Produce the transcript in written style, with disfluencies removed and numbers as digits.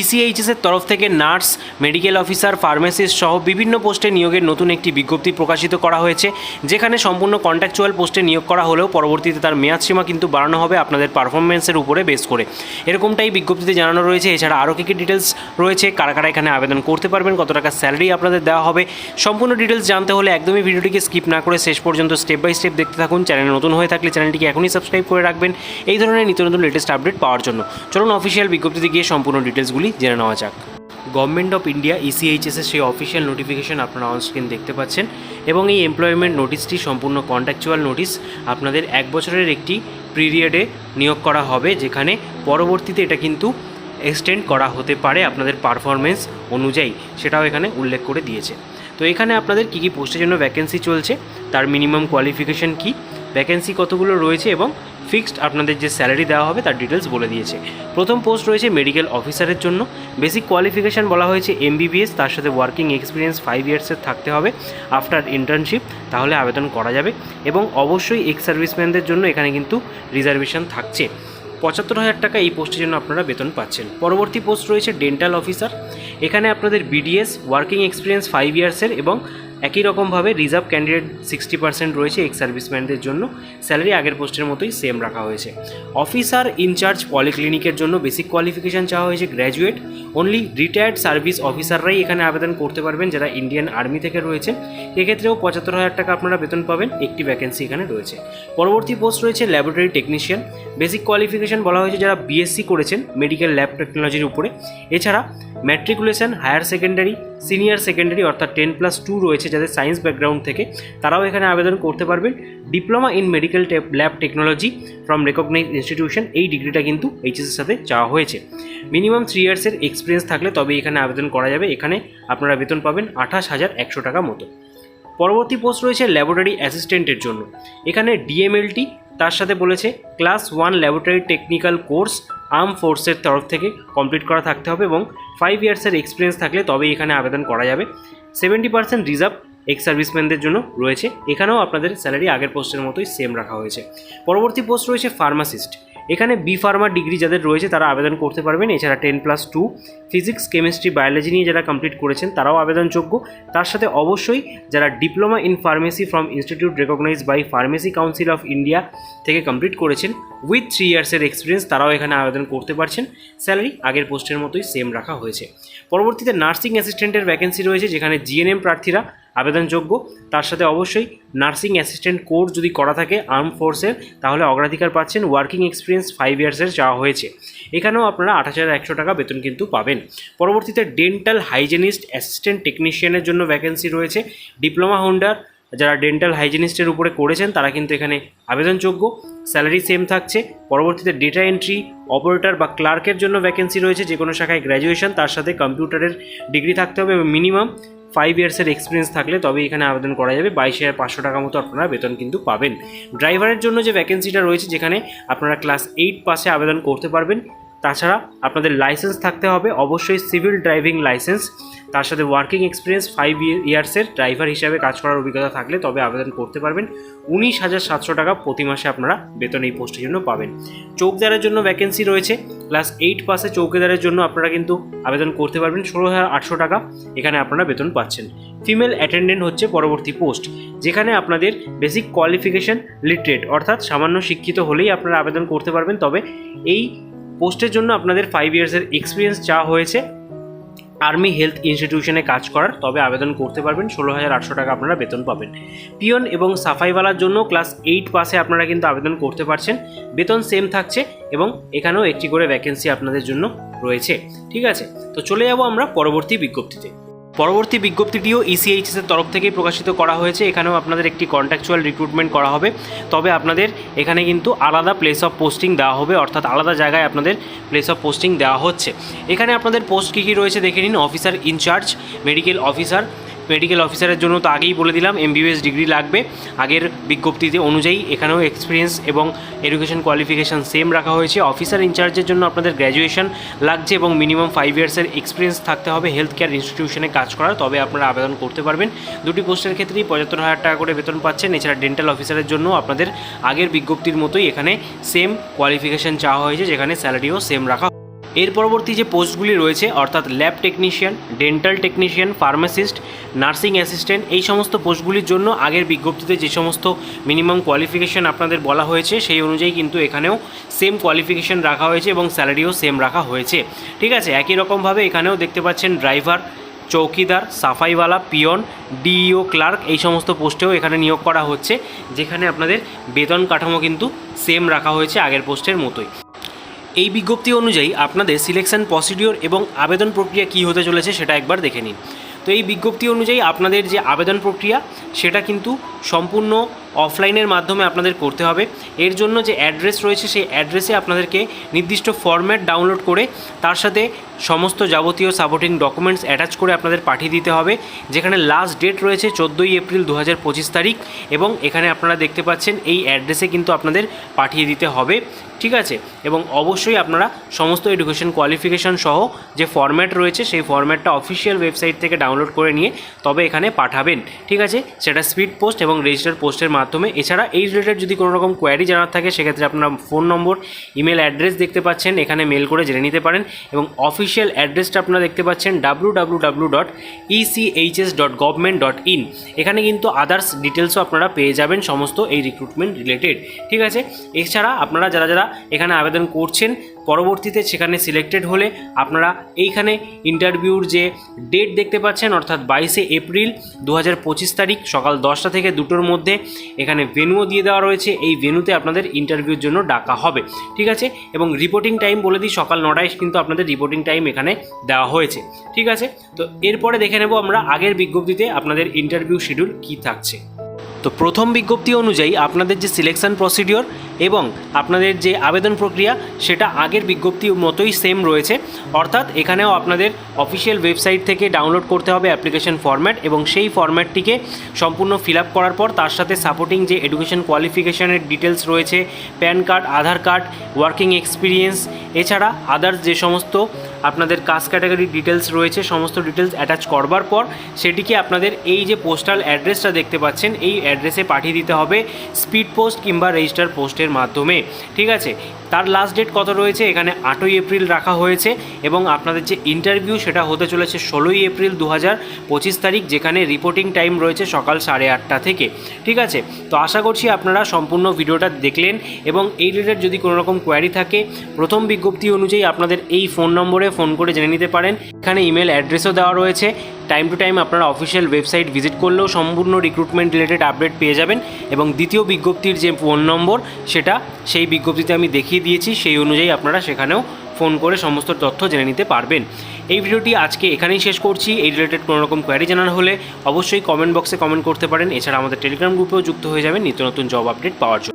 ইসিএইচএসের তরফ থেকে nurse, medical officer, pharmacist সহ বিভিন্ন পোস্টে নিয়োগের নতুন একটি বিজ্ঞপ্তি প্রকাশিত করা হয়েছে, যেখানে সম্পূর্ণ কন্ট্রাকচুয়াল পোস্টে নিয়োগ করা হলেও পরবর্তীতে তার মেয়াদসীমা কিন্তু বাড়ানো হবে আপনাদের পারফরমেন্সের উপরে বেস করে। এরকমটাই বিজ্ঞপ্তিতে জানানো রয়েছে। এছাড়া আরও কী ডিটেলস রয়েছে, কারা কারা এখানে আবেদন করতে পারবেন, কত টাকা স্যালারি আপনাদের দেওয়া হবে, সম্পূর্ণ ডিটেলস জানতে হলে একদমই ভিডিওটিকে স্কিপ না করে শেষ পর্যন্ত স্টেপ বাই স্টেপ দেখতে থাকুন। চ্যানেলে নতুন হয়ে থাকলে চ্যানেলটিকে এখনই সাবস্ক্রাইব করে রাখবেন এই ধরনের নিত্য নতুন লেটেস্ট আপডেট পাওয়ার জন্য। চলুন অফিসিয়াল বিজ্ঞপ্তিতে গিয়ে সম্পূর্ণ ডিটেলসগুলি জেনে নেওয়া যাক। গভর্নমেন্ট অফ ইন্ডিয়া ইসিএইচএসের সেই অফিসিয়াল নোটিফিকেশন আপনারা অনস্ক্রিন দেখতে পাচ্ছেন এবং এই এমপ্লয়মেন্ট নোটিশটি সম্পূর্ণ কন্ট্রাকচুয়াল নোটিশ। আপনাদের 1 বছরের একটি পিরিয়ডে নিয়োগ করা হবে, যেখানে পরবর্তীতে এটা কিন্তু এক্সটেন্ড করা হতে পারে আপনাদের পারফরমেন্স অনুযায়ী, সেটাও এখানে উল্লেখ করে দিয়েছে। তো এখানে আপনাদের কী কী পোস্টের জন্য ভ্যাকেন্সি চলছে, তার মিনিমাম কোয়ালিফিকেশন কী, ভ্যাকেন্সি কতগুলো রয়েছে এবং ফিক্সড আপনাদের যে স্যালারি দেওয়া হবে তার ডিটেলস বলে দিয়েছে। প্রথম পোস্ট রয়েছে মেডিকেল অফিসারের জন্য। বেসিক কোয়ালিফিকেশান বলা হয়েছে MBBS, তার সাথে ওয়ার্কিং এক্সপিরিয়েন্স 5 ইয়ার্সের থাকতে হবে আফটার ইন্টার্নশিপ, তাহলে আবেদন করা যাবে। এবং অবশ্যই এক্স সার্ভিসম্যানদের জন্য এখানে কিন্তু রিজার্ভেশন থাকছে। 75,000 টাকা এই পোস্টের জন্য আপনারা বেতন পাচ্ছেন। পরবর্তী পোস্ট রয়েছে ডেন্টাল অফিসার। এখানে আপনাদের BDS, ওয়ার্কিং এক্সপিরিয়েন্স 5 ইয়ার্সের এবং একই রকমভাবে রিজার্ভ ক্যান্ডিডেট 60% রয়েছে এক্স সার্ভিসম্যানদের জন্য। স্যালারি আগের পোস্টের মতোই সেম রাখা হয়েছে। অফিসার ইনচার্জ পলিক্লিনিকের জন্য বেসিক কোয়ালিফিকেশান চাওয়া হয়েছে গ্র্যাজুয়েট। অনলি রিটায়ার্ড সার্ভিস অফিসাররাই এখানে আবেদন করতে পারবেন, যারা ইন্ডিয়ান আর্মি থেকে রয়েছেন। এক্ষেত্রেও 75,000 টাকা আপনারা বেতন পাবেন। একটি ভ্যাকেন্সি এখানে রয়েছে। পরবর্তী পোস্ট রয়েছে ল্যাবরেটরি টেকনিশিয়ান। বেসিক কোয়ালিফিকেশান বলা হয়েছে যারা BSc করেছেন মেডিকেল ল্যাব টেকনোলজির উপরে। এছাড়া matriculation, higher secondary, senior secondary অর্থাৎ 10+2 রয়েছে যাদের সায়েন্স ব্যাকগ্রাউন্ড থেকে, তারাও এখানে আবেদন করতে পারবেন। Diploma in medical lab technology from recognised institution, এই ডিগ্রিটা কিন্তু এইচএসের সাথে চাওয়া হয়েছে। মিনিমাম 3 ইয়ার্সের এক্সপিরিয়েন্স থাকলে তবে এখানে আবেদন করা যাবে। এখানে আপনারা বেতন পাবেন 28,100 টাকা মতো। পরবর্তী পোস্ট রয়েছে ল্যাবরেটরি অ্যাসিস্ট্যান্টের জন্য। এখানে DMLT, তার সাথে বলেছে class 1 laboratory technical course arm ফোর্সের তরফ থেকে কমপ্লিট করা থাকতে হবে এবং 5 ইয়ার্সের এক্সপিরিয়েন্স থাকলে তবেই এখানে আবেদন করা যাবে। 70% রিজার্ভ এক্স সার্ভিসম্যানদের জন্য রয়েছে। এখানেও আপনাদের স্যালারি আগের পোস্টের মতোই সেম রাখা হয়েছে। পরবর্তী পোস্ট রয়েছে ফার্মাসিস্ট। এখানে B.Pharma ডিগ্রি যাদের রয়েছে তারা আবেদন করতে পারবেন। এছাড়া 10+2 ফিজিক্স, কেমিস্ট্রি, বায়োলজি নিয়ে যারা কমপ্লিট করেছেন তারাও আবেদনযোগ্য। তার সাথে অবশ্যই যারা diploma in pharmacy from institute recognized by pharmacy council of India থেকে কমপ্লিট করেছেন উইথ 3 ইয়ার্সের এক্সপিরিয়েন্স, তারাও এখানে আবেদন করতে পারছেন। স্যালারি আগের পোস্টের মতোই সেম রাখা হয়েছে। পরবর্তীতে নার্সিং অ্যাসিস্ট্যান্টের ভ্যাকেন্সি রয়েছে, যেখানে GNM প্রার্থীরা আবেদনযোগ্য। তার সাথে অবশ্যই নার্সিং অ্যাসিস্ট্যান্ট কোর্স যদি করা থাকে আর্ম ফোর্সের, তাহলে অগ্রাধিকার পাচ্ছেন। ওয়ার্কিং এক্সপিরিয়েন্স 5 ইয়ার্সের চাওয়া হয়েছে। এখানেও আপনারা 28,100 টাকা বেতন কিন্তু পাবেন। পরবর্তীতে ডেন্টাল হাইজেনিস্ট অ্যাসিস্ট্যান্ট টেকনিশিয়ানের জন্য ভ্যাকেন্সি রয়েছে। ডিপ্লোমা হোল্ডার যারা ডেন্টাল হাইজেনিস্টের উপরে করেছেন তারা কিন্তু এখানে আবেদনযোগ্য। স্যালারি সেম থাকছে। পরবর্তীতে ডেটা এন্ট্রি অপারেটর বা ক্লার্কের জন্য ভ্যাকেন্সি রয়েছে। যে কোনো শাখায় গ্র্যাজুয়েশন, তার সাথে কম্পিউটারের ডিগ্রি থাকতে হবে এবং মিনিমাম 5 ইয়ার্সের এক্সপিরিয়েন্স থাকলে তবে এখানে আবেদন করা যাবে। 22,500 টাকা মতো আপনারা বেতন কিন্তু পাবেন। ড্রাইভারের জন্য যে ভ্যাকেন্সিটা রয়েছে, যেখানে আপনারা ক্লাস 8 পাসে আবেদন করতে পারবেন। তাছাড়া আপনাদের লাইসেন্স থাকতে হবে, অবশ্যই সিভিল ড্রাইভিং লাইসেন্স। তার সাথে ওয়ার্কিং এক্সপিরিয়েন্স 5 ইয়ার্সের ড্রাইভার হিসাবে কাজ করার অভিজ্ঞতা থাকলে তবে আবেদন করতে পারবেন। 19,700 টাকা প্রতি মাসে আপনারা বেতন এই পোস্টের জন্য পাবেন। চৌকিদারের জন্য ভ্যাকেন্সি রয়েছে। ক্লাস 8 পাসে চৌকিদারের জন্য আপনারা কিন্তু আবেদন করতে পারবেন। 16,800 টাকা এখানে আপনারা বেতন পাচ্ছেন। ফিমেল অ্যাটেন্ডেন্ট হচ্ছে পরবর্তী পোস্ট, যেখানে আপনাদের বেসিক কোয়ালিফিকেশান লিটারেট অর্থাৎ সামান্য শিক্ষিত হলেই আপনারা আবেদন করতে পারবেন। তবে এই পোস্টের জন্য আপনাদের 5 ইয়ার্সের এক্সপিরিয়েন্স চাওয়া হয়েছে আর্মি হেলথ ইনস্টিটিউশনে কাজ করার, তবে আবেদন করতে পারবেন। 16,800 টাকা আপনারা বেতন পাবেন। পিয়ন এবং সাফাইওয়ালার জন্য ক্লাস 8 পাসে আপনারা কিন্তু আবেদন করতে পারছেন। বেতন সেম থাকছে এবং এখানেও একটি করে ভ্যাকেন্সি আপনাদের জন্য রয়েছে। ঠিক আছে, তো চলে যাব আমরা পরবর্তী বিজ্ঞপ্তিতে। পরবর্তী বিজ্ঞপ্তিটিও ইসিএইচএসের তরফ থেকেই প্রকাশিত করা হয়েছে। এখানেও আপনাদের একটি কন্ট্রাকচুয়াল রিক্রুটমেন্ট করা হবে, তবে আপনাদের এখানে কিন্তু আলাদা প্লেস অফ পোস্টিং দেওয়া হবে, অর্থাৎ আলাদা জায়গায় আপনাদের প্লেস অফ পোস্টিং দেওয়া হচ্ছে। এখানে আপনাদের পোস্ট কী কী রয়েছে দেখে নিন। Officer incharge medical officer, medical অফিসারের জন্য তো আগেই বলে দিলাম MBBS ডিগ্রি লাগবে আগের বিজ্ঞপ্তিতে অনুযায়ী। এখানেও এক্সপিরিয়েন্স এবং এডুকেশন কোয়ালিফিকেশান সেম রাখা হয়েছে। অফিসার ইনচার্জের জন্য আপনাদের গ্র্যাজুয়েশন লাগছে এবং মিনিমাম 5 ইয়ার্সের এক্সপিরিয়েন্স থাকতে হবে হেলথ কেয়ার ইনস্টিটিউশনে কাজ করার, তবে আপনারা আবেদন করতে পারবেন। দুটি পোস্টের ক্ষেত্রেই 75,000 টাকা করে বেতন পাচ্ছেন। এছাড়া ডেন্টাল অফিসারের জন্য আপনাদের আগের বিজ্ঞপ্তির মতোই এখানে সেম কোয়ালিফিকেশান চাওয়া হয়েছে, যেখানে স্যালারিও সেম রাখা। এর পরবর্তী যে পোস্টগুলি রয়েছে অর্থাৎ lab technician, dental technician, pharmacist, nursing assistant, এই সমস্ত পোস্টগুলির জন্য আগের বিজ্ঞপ্তিতে যে সমস্ত মিনিমাম কোয়ালিফিকেশান আপনাদের বলা হয়েছে সেই অনুযায়ী কিন্তু এখানেও সেম কোয়ালিফিকেশান রাখা হয়েছে এবং স্যালারিও সেম রাখা হয়েছে। ঠিক আছে, একই রকমভাবে এখানেও দেখতে পাচ্ছেন ড্রাইভার, চৌকিদার, সাফাইওয়ালা, পিয়ন, ডিইও ক্লার্ক, এই সমস্ত পোস্টেও এখানে নিয়োগ করা হচ্ছে, যেখানে আপনাদের বেতন কাঠামো কিন্তু সেম রাখা হয়েছে আগের পোস্টের মতোই। এই বিজ্ঞপ্তি অনুযায়ী আপনাদের সিলেকশন প্রসিডিওর এবং আবেদন প্রক্রিয়া কী হতে চলেছে সেটা একবার দেখে নিন। তো এই বিজ্ঞপ্তি অনুযায়ী আপনাদের যে আবেদন প্রক্রিয়া সেটা কিন্তু সম্পূর্ণ অফলাইনের মাধ্যমে আপনাদের করতে হবে। এর জন্য যে অ্যাড্রেস রয়েছে সেই অ্যাড্রেসে আপনাদেরকে নির্দিষ্ট ফরম্যাট ডাউনলোড করে তার সাথে সমস্ত যাবতীয় সাপোর্টিং ডকুমেন্টস অ্যাটাচ করে আপনাদের পাঠিয়ে দিতে হবে, যেখানে লাস্ট ডেট রয়েছে 14ই এপ্রিল 2025 তারিখ, এবং এখানে আপনারা দেখতে পাচ্ছেন এই অ্যাড্রেসে কিন্তু আপনাদের পাঠিয়ে দিতে হবে। ঠিক আছে, এবং অবশ্যই আপনারা সমস্ত এডুকেশন কোয়ালিফিকেশান সহ যে ফরম্যাট রয়েছে সেই ফরম্যাটটা অফিসিয়াল ওয়েবসাইট থেকে ডাউনলোড করে নিয়ে তবে এখানে পাঠাবেন। ঠিক আছে, সেটা স্পিড পোস্ট এবং রেজিস্টার পোস্টের মাধ্যমে। এছাড়া এই রিলেটেড যদি কোনো রকম কোয়ারি জানার থাকে সেক্ষেত্রে আপনারা ফোন নম্বর, ইমেল অ্যাড্রেস দেখতে পাচ্ছেন, এখানে মেল করে জেনে নিতে পারেন। এবং অফিসিয়াল অ্যাড্রেসটা আপনারা দেখতে পাচ্ছেন www.echs.government.in। এখানে কিন্তু আদার্স ডিটেলসও আপনারা পেয়ে যাবেন সমস্ত এই রিক্রুটমেন্ট রিলেটেড। ঠিক আছে, এছাড়া আপনারা যারা যারা এখানে আবেদন করছেন পরবর্তীতে সেখানে সিলেক্টেড হলে আপনারা এইখানে ইন্টারভিউর যে ডেট দেখতে পাচ্ছেন অর্থাৎ 22শে এপ্রিল 2025 তারিখ সকাল 10টা থেকে 2টোর মধ্যে এখানে ভেন্যুও দিয়ে দেওয়া রয়েছে। এই ভেন্যুতে আপনাদের ইন্টারভিউর জন্য ডাকা হবে। ঠিক আছে, এবং রিপোর্টিং টাইম বলে দিই, সকাল 9টায় কিন্তু আপনাদের রিপোর্টিং টাইম এখানে দেওয়া হয়েছে। ঠিক আছে, তো এরপরে দেখে নেব আমরা আগের বিজ্ঞপ্তিতে আপনাদের ইন্টারভিউ শিডিউল কী থাকছে। তো প্রথম বিজ্ঞপ্তি অনুযায়ী আপনাদের যে সিলেকশন প্রসিডিওর এবং আপনাদের যে আবেদন প্রক্রিয়া সেটা আগের বিজ্ঞপ্তির মতোই সেম রয়েছে, অর্থাৎ এখানেও আপনাদের অফিসিয়াল ওয়েবসাইট থেকে ডাউনলোড করতে হবে অ্যাপ্লিকেশন ফরম্যাট, এবং সেই ফরম্যাটটিকে সম্পূর্ণ ফিল আপ করার পর তার সাথে সাপোর্টিং যে এডুকেশন কোয়ালিফিকেশানের ডিটেলস রয়েছে, প্যান কার্ড, আধার কার্ড, ওয়ার্কিং এক্সপিরিয়েন্স, এছাড়া আদার্স যে সমস্ত আপনাদের কাস্ট ক্যাটাগরি ডিটেলস রয়েছে সমস্ত ডিটেলস অ্যাটাচ করবার পর সেটিকে আপনাদের এই যে পোস্টাল অ্যাড্রেসটা দেখতে পাচ্ছেন এই অ্যাড্রেসে পাঠিয়ে দিতে হবে স্পিড পোস্ট কিংবা রেজিস্টার পোস্টের মাধ্যমে। ঠিক আছে, তার লাস্ট ডেট কত রয়েছে এখানে 8ই এপ্রিল রাখা হয়েছে, এবং আপনাদের যে ইন্টারভিউ সেটা হতে চলেছে 16ই এপ্রিল 2025 তারিখ, যেখানে রিপোর্টিং টাইম রয়েছে সকাল 8:30 থেকে। ঠিক আছে, তো আশা করছি আপনারা সম্পূর্ণ ভিডিওটা দেখলেন, এবং এই রিলেটেড যদি কোনো রকম কোয়ারি থাকে প্রথম বিজ্ঞপ্তি অনুযায়ী আপনাদের এই ফোন নম্বরে ফোন করে জেনে নিতে পারেন। এখানে ইমেল অ্যাড্রেসও দেওয়া রয়েছে। টাইম টু টাইম আপনারা অফিসিয়াল ওয়েবসাইট ভিজিট করলেও সম্পূর্ণ রিক্রুটমেন্ট রিলেটেড আপডেট পেয়ে যাবেন। এবং দ্বিতীয় বিজ্ঞপ্তির যে ফোন নম্বর সেটা সেই বিজ্ঞপ্তিতে আমি দেখিয়ে দিয়েছি, সেই অনুযায়ী আপনারা সেখানেও ফোন করে সমস্ত তথ্য জেনে নিতে পারবেন। এই ভিডিওটি আজকে এখানেই শেষ করছি। এই রিলেটেড কোনো রকম কোয়ারি জানার হলে অবশ্যই কমেন্ট বক্সে কমেন্ট করতে পারেন। এছাড়া আমাদের টেলিগ্রাম গ্রুপেও যুক্ত হয়ে যাবেন নিত্য নতুন জব আপডেট পাওয়ার জন্য।